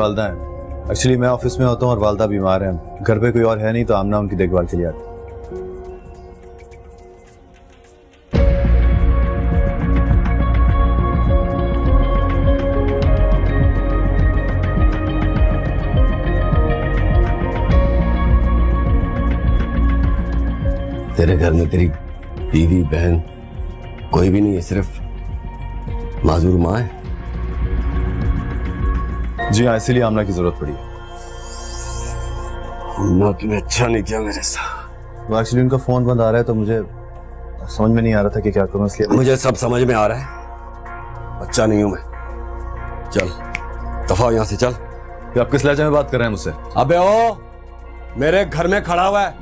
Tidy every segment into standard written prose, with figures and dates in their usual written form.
वालदा है। एक्चुअली मैं ऑफिस में होता हूँ और वालदा बीमार हैं। घर पे कोई और है नहीं तो आमना उनकी देखभाल के लिए आती है। तेरे घर में तेरी बीवी बहन कोई भी नहीं है, सिर्फ माजूर माँ है। जी हाँ, इसीलिए आमना की जरूरत पड़ी। माँ तुम्हें अच्छा नहीं किया मेरे साथ। वो एक्चुअली उनका फोन बंद आ रहा है तो मुझे समझ में नहीं आ रहा था कि क्या करूँ, इसलिए मुझे सब समझ में आ रहा है, अच्छा नहीं हूं मैं। चल दफा हो यहाँ से, चल। कि आप किस लहजे में बात कर रहे हैं मुझसे? अबे ओ, मेरे घर में खड़ा हुआ है,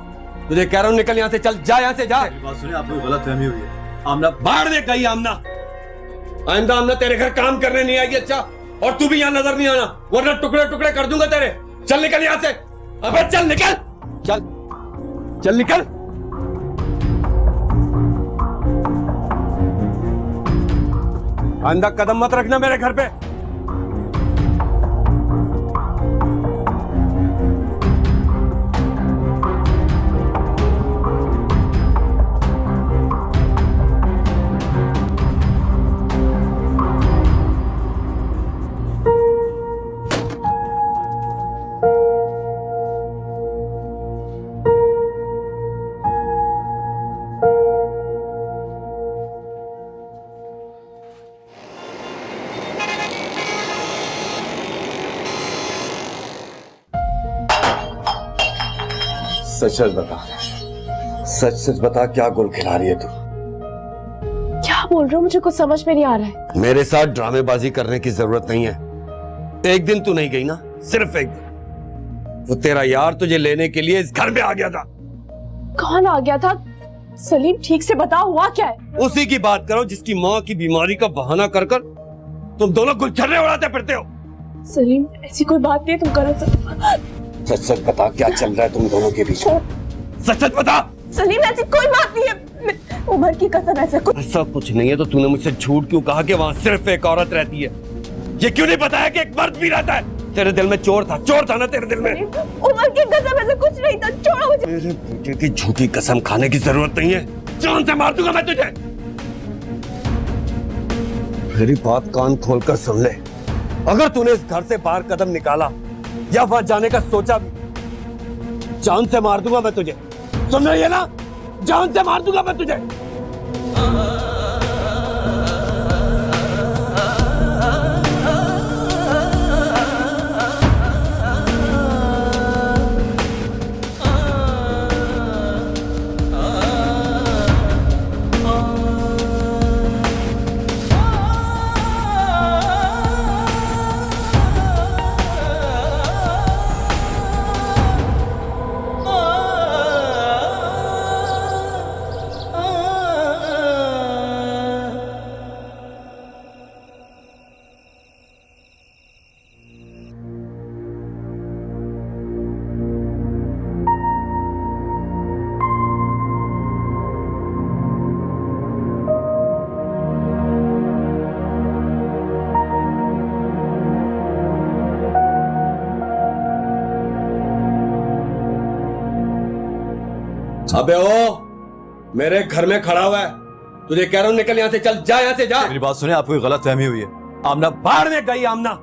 तुझे कह रहा हूँ निकल यहाँ से, चल जा यहाँ से, जा। बात सुनिए, आपको गलतफहमी हुई है। आमना बाहर देख गई। आमना आइंदा आमना तेरे घर काम करने नहीं आएगी, अच्छा? और तू भी यहाँ नजर नहीं आना, वरना टुकड़े टुकड़े कर दूंगा तेरे। चल निकल यहाँ से, अबे चल निकल, चल चल निकल। आइंदा कदम मत रखना मेरे घर पे। सच सच बता, सच सच बता, क्या गुल खिला रही है तू? क्या बोल रहे हो? मुझे कुछ समझ में नहीं आ रहा है। मेरे साथ ड्रामेबाजी करने की जरूरत नहीं है। एक दिन तू नहीं गई ना, सिर्फ एक दिन। वो तेरा यार तुझे लेने के लिए इस घर में आ गया था। कौन आ गया था? सलीम ठीक से बता, हुआ क्या है? उसी की बात करो जिसकी माँ की बीमारी का बहाना कर कर तुम दोनों गुलछर्रे उड़ाते फिरते हो। सलीम ऐसी कोई बात नहीं है, तुम गलत। सच सच बता, क्या चल रहा है तुम दोनों के बीच? सच सच बता। सलीम ऐसी कोई बात नहीं है, उमर की कसम, ऐसा कुछ। ऐसा कुछ नहीं है तो तूने मुझसे झूठ क्यों कहा कि वहाँ सिर्फ एक औरत रहती है? ये क्यों नहीं बताया कि एक मर्द भी रहता है? तेरे दिल में चोर था ना तेरे दिल में? उमर की कसम, ऐसा कुछ नहीं था, छोड़ो मुझे। मेरे बेटे की झूठी कसम खाने की जरूरत नहीं है, जान से मार दूंगा मैं तुझे। मेरी बात कान खोलकर सुन ले, अगर तूने इस घर से बाहर कदम निकाला या वहां जाने का सोचा भी, जान से मार दूंगा मैं तुझे। सुन रही है ना? जान से मार दूंगा मैं तुझे। अबे ओ, मेरे घर में खड़ा हुआ है, तुझे कह रहा हूं निकल यहाँ से, चल जा यहाँ से, जा। मेरी बात सुनिए, आपको गलतफहमी हुई है। आमना बाहर में गई। आमना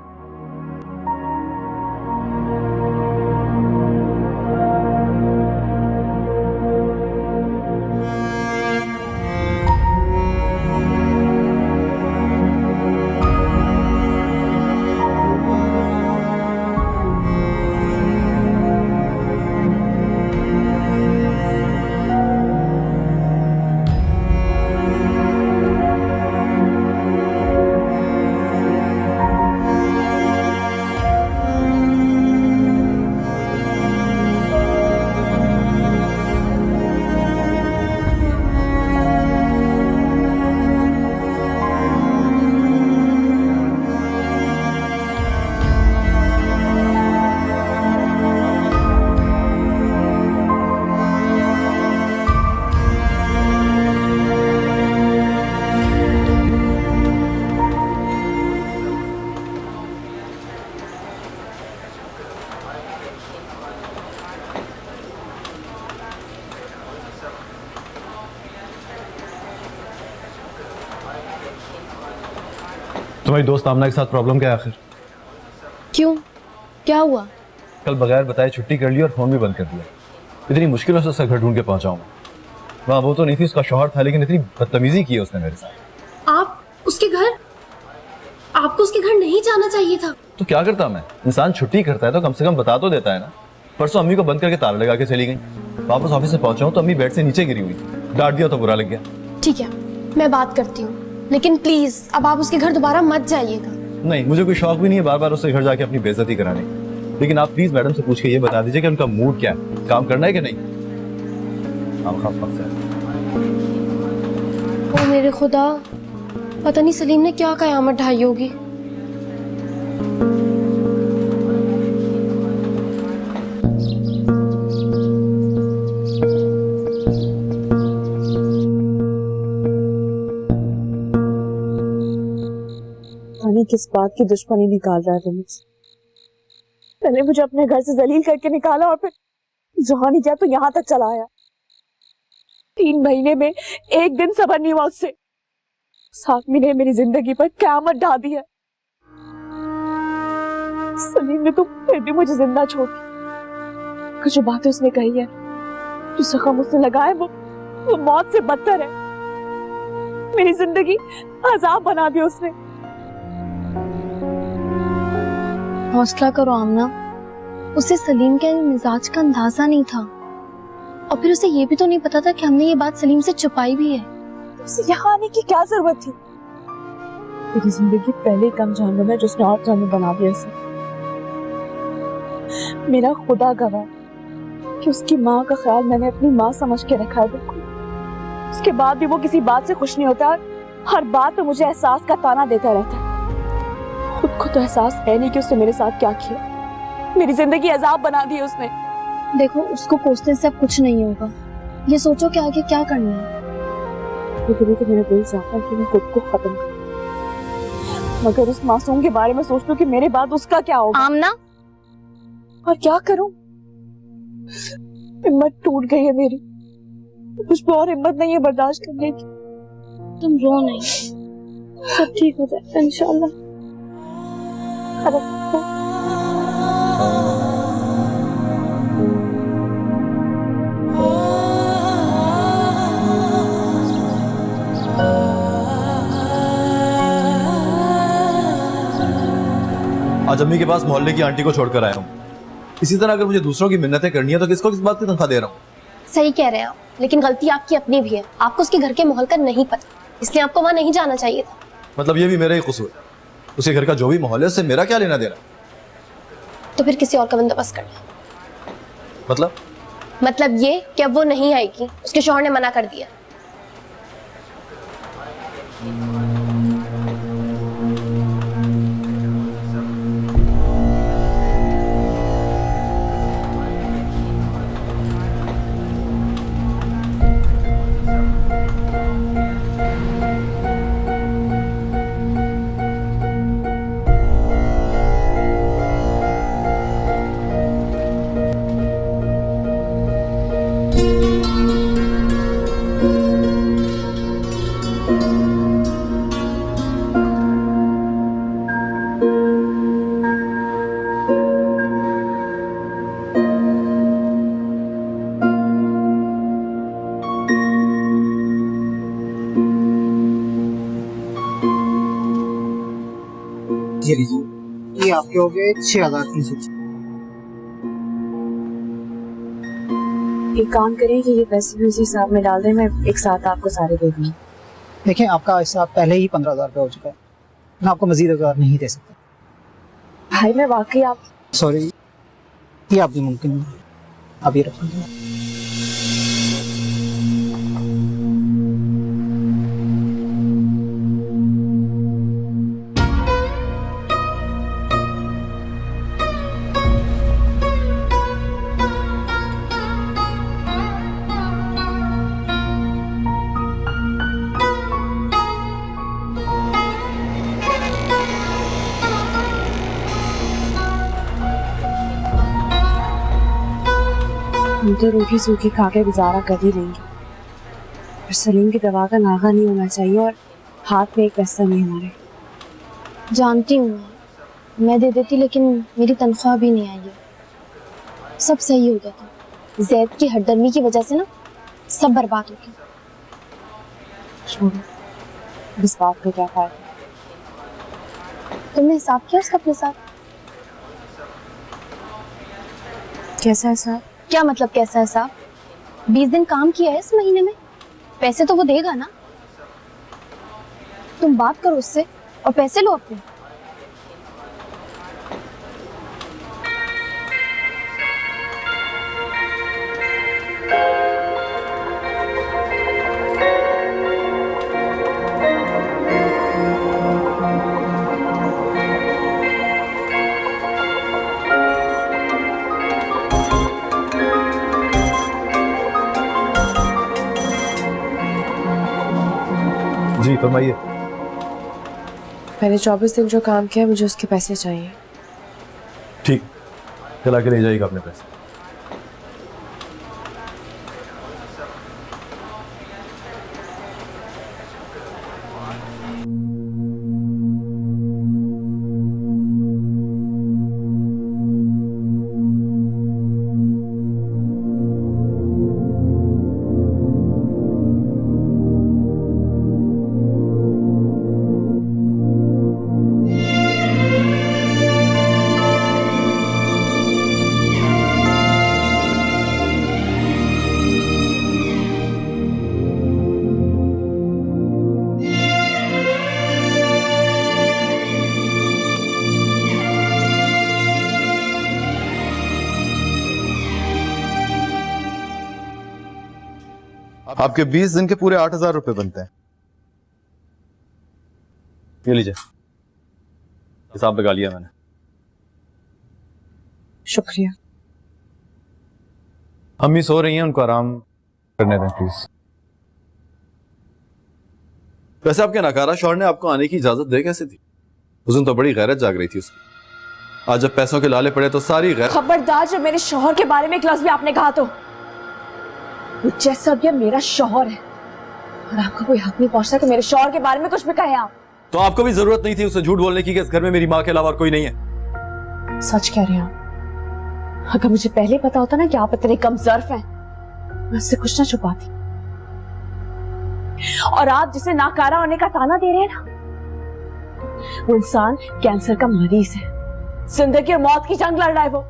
तुम्हारी दोस्त आमना के साथ प्रॉब्लम क्या है आखिर? क्यों, क्या हुआ? कल बगैर बताए छुट्टी कर ली और फोन भी बंद कर दिया। इतनी मुश्किलों से उसका घर ढूंढ के पहुंचा हूं। वहाँ वो तो नहीं थी, उसका शौहर था, लेकिन इतनी बदतमीजी की है उसने मेरे साथ। आप उसके घर, आपको उसके घर नहीं जाना चाहिए था। तो क्या करता मैं? इंसान छुट्टी करता है तो कम से कम बता तो देता है ना। परसों अम्मी को बंद करके ताला लगा के चली गई। वापस ऑफिस से पहुंचा हूं तो अम्मी बेड से नीचे गिरी हुई थी। डांट दिया तो बुरा लग गया। ठीक है, मैं बात करती हूँ, लेकिन प्लीज अब आप उसके घर दोबारा मत जाइएगा। नहीं, मुझे कोई शौक भी नहीं है बार बार उससे घर जाके अपनी बेइज्जती कराने, लेकिन आप प्लीज मैडम से पूछ के ये बता दीजिए कि उनका मूड क्या है, काम करना है कि नहीं। ओ मेरे खुदा, पता नहीं सलीम ने क्या कयामत ढाई होगी। किस बात की दुश्मनी निकाल रहा है मुझसे? पहले मुझे अपने घर से जलील करके निकाला और फिर जहां नहीं गया तो यहाँ तक चला आया। 3 महीने में एक दिन सबर नहीं हुआ उससे। 7 महीने मेरी जिंदगी पर क़यामत ढा दी है। सलीम ने तो फिर भी मुझे जिंदा छोड़ दी। कुछ जो बातें उसने कही है, जो जख्म उसने लगाए, वो मौत से बदतर है। मेरी जिंदगी अजाब बना दी उसने। हौसला करो आमना, उसे सलीम के मिजाज का अंदाजा नहीं था, और फिर उसे ये भी तो नहीं पता था कि हमने ये बात सलीम से छुपाई भी है। उसे यहाँ आने की क्या जरूरत थी? मेरी जिंदगी पहले ही कम जहन्नुम है, जिसने और जहन्नुम बना दिया इसे। मेरा खुदा गवाह कि उसकी माँ का ख्याल मैंने अपनी माँ समझ के रखा है बिल्कुल। उसके बाद भी वो किसी बात से खुश नहीं होता। हर बात पे मुझे एहसास का ताना देता रहता है। खुद को तो एहसास है नहीं कि उसने मेरे साथ क्या किया। मेरी जिंदगी अजाब बना दी उसने। देखो, उसको कोसने से अब कुछ नहीं होगा। ये सोचो कि आगे क्या करना है। कभी तो मेरा दिल चाहता है कि मैं खुद को खत्म करूं, मगर उस मासूम के बारे में सोचती हूँ कि मेरे बाद उसका क्या होगा। आमना, और क्या करूं? हिम्मत टूट गई है मेरी। मुझ पे और हिम्मत नहीं है बर्दाश्त करने की। तुम रो नहीं, सब ठीक हो जाएगा इंशाल्लाह। आज अम्मी के पास मोहल्ले की आंटी को छोड़कर आया हूँ। इसी तरह अगर मुझे दूसरों की मिन्नतें करनी है तो किसको किस बात की तनख्वाह दे रहा हूँ? सही कह रहे हैं आप, लेकिन गलती आपकी अपनी भी है। आपको उसके घर के माहौल का नहीं पता, इसलिए आपको वहां नहीं जाना चाहिए था। मतलब ये भी मेरा ही कसूर है? उसके घर का जो भी माहौल है उससे मेरा क्या लेना देना? तो फिर किसी और का बंदोबस्त करना। मतलब ये कि अब वो नहीं आएगी, उसके शौहर ने मना कर दिया। ये लीजिए, ये आपके हो गए 6,300। एक काम करें कि ये पैसे भी उसी हिसाब में डाल दें, मैं एक साथ आपको सारे दे दूंगी। देखें, आपका हिसाब पहले ही 15,000 रुपये हो चुका है। मैं आपको मजीद 1,000 नहीं दे सकता। भाई मैं वाकई आप सॉरी, ये आप भी मुमकिन नहीं। आप ये रखें। हम तो रूखी सूखी खा के गुजारा कर ही लेंगे, पर सलीम की दवा का नागा नहीं होना चाहिए और हाथ में एक पैसा नहीं हमारे। जानती हूँ मैं दे देती, लेकिन मेरी तनख्वाह भी नहीं आई है। सब सही हो गया था, जैद की हरदर्मी की वजह से ना सब बर्बाद हो गया। छोड़ो, इस बात का क्या फायदा। तुमने हिसाब किया उसका अपने साथ? कैसा हिसाब? क्या मतलब कैसा हिसाब? 20 दिन काम किया है इस महीने में, पैसे तो वो देगा ना। तुम बात करो उससे और पैसे लो अपने। जी फरमाइए। मैंने 24 दिन जो काम किया, मुझे उसके पैसे चाहिए। ठीक, चला के ले जाइएगा अपने पैसे। आपके 20 दिन के पूरे 8,000 रुपए बनते हैं। ये लीजिए, हिसाब लगा लिया मैंने। शुक्रिया। अम्मी सो रही हैं, उनको आराम करने दें प्लीज। वैसे आपके नकारा शौहर ने आपको आने की इजाजत दे कैसे दी? उस दिन तो बड़ी गैरत जाग रही थी उसकी। आज जब पैसों के लाले पड़े तो सारी गैरत। खबरदार, जब मेरे शौहर के बारे में एक लफ्ज भी आपने कहा तो वो जैसा भी मेरा शौहर है और आपका कोई हक नहीं पहुंचता कि मेरे शौहर के बारे में कुछ भी कहे आप। तो आपको भी जरूरत नहीं थी उसे झूठ बोलने की कि इस घर में मेरी माँ के अलावा और कोई नहीं है। सच कह रहे हैं आप। अगर मुझे पहले पता होता ना कि आप इतने कमजोर हैं, मैं उससे कुछ ना छुपाती। और आप जिसे नाकारा होने का ताना दे रहे हैं ना, वो इंसान कैंसर का मरीज है, जिंदगी और मौत की जंग लड़ रहा है वो।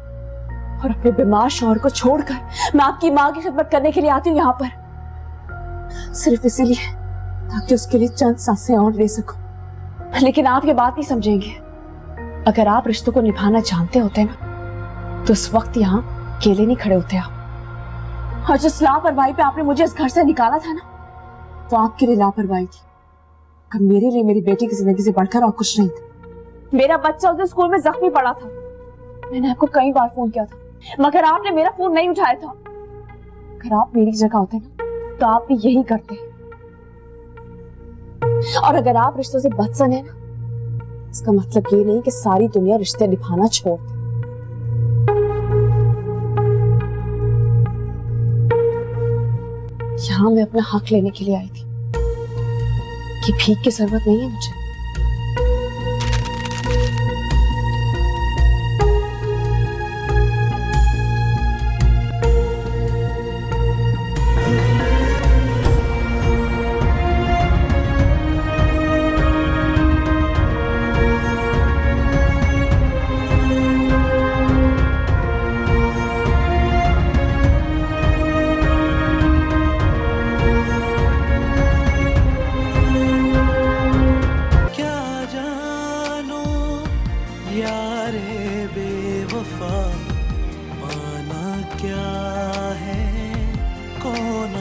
और अपने बीमार शौहर को छोड़कर मैं आपकी माँ की खिदमत करने के लिए आती हूँ यहाँ पर, सिर्फ इसीलिए ताकि उसके लिए चंद सांसें और ले सकूं। लेकिन आप ये बात नहीं समझेंगे। अगर आप रिश्तों को निभाना जानते होते ना, तो इस वक्त यहाँ अकेले नहीं खड़े होते आप। और जिस लापरवाही पे आपने मुझे इस घर से निकाला था ना, वो आपके लिए लापरवाही थी। अब मेरे लिए मेरी बेटी की जिंदगी से बढ़कर और कुछ नहीं था। मेरा बच्चा उस दिन स्कूल में जख्मी पड़ा था। मैंने आपको कई बार फोन किया था, मगर आपने मेरा फोन नहीं उठाया था। अगर आप मेरी जगह होते ना, तो आप भी यही करते। और अगर आप रिश्तों से बदसन है ना, इसका मतलब ये नहीं कि सारी दुनिया रिश्ते निभाना छोड़ दे। यहां मैं अपना हक लेने के लिए आई थी कि भीख की जरूरत नहीं है मुझे। यारे बेवफा माना क्या है कौन